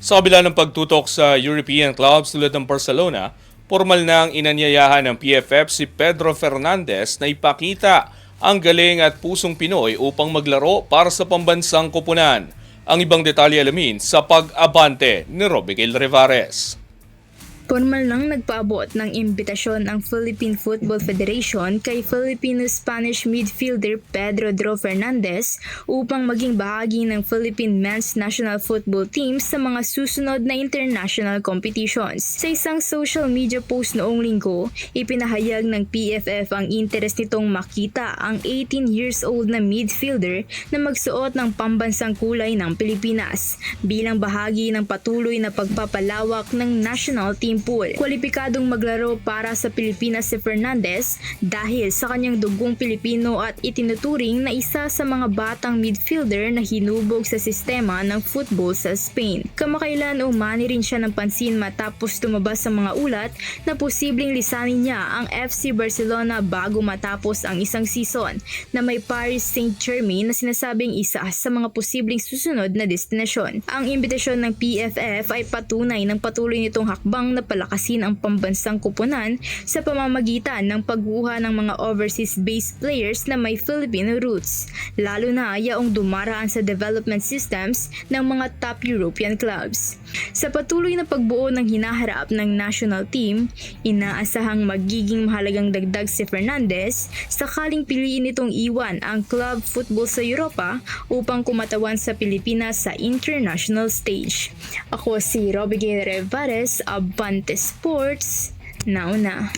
Sa kabila ng pagtutok sa European clubs tulad ng Barcelona, formal na ang inanyayahan ng PFF si Pedro Fernandez na ipakita ang galing at pusong Pinoy upang maglaro para sa pambansang koponan. Ang ibang detalye alamin sa pag-abante ni Robigel Rivares. Formal nang nagpaabot ng imbitasyon ang Philippine Football Federation kay Filipino-Spanish midfielder Pedro Fernandez upang maging bahagi ng Philippine Men's National Football Team sa mga susunod na international competitions. Sa isang social media post noong linggo, ipinahayag ng PFF ang interes nitong makita ang 18 years old na midfielder na magsuot ng pambansang kulay ng Pilipinas bilang bahagi ng patuloy na pagpapalawak ng national team pool. Kwalipikadong maglaro para sa Pilipinas si Fernandez dahil sa kanyang dugong Pilipino at itinuturing na isa sa mga batang midfielder na hinubog sa sistema ng football sa Spain. Kamakailan umani rin siya ng pansin matapos tumabas sa mga ulat na posibleng lisanin niya ang FC Barcelona bago matapos ang isang season na may Paris Saint-Germain na sinasabing isa sa mga posibleng susunod na destinasyon. Ang imbitasyon ng PFF ay patunay ng patuloy nitong hakbang na palakasin ang pambansang koponan sa pamamagitan ng pagkuha ng mga overseas-based players na may Filipino roots, lalo na yaong dumaraan sa development systems ng mga top European clubs. Sa patuloy na pagbuo ng hinaharap ng national team, inaasahang magiging mahalagang dagdag si Fernandez sakaling piliin itong iwan ang club football sa Europa upang kumatawan sa Pilipinas sa international stage. Ako si Robigel Rivares, Abante Sports, nauna.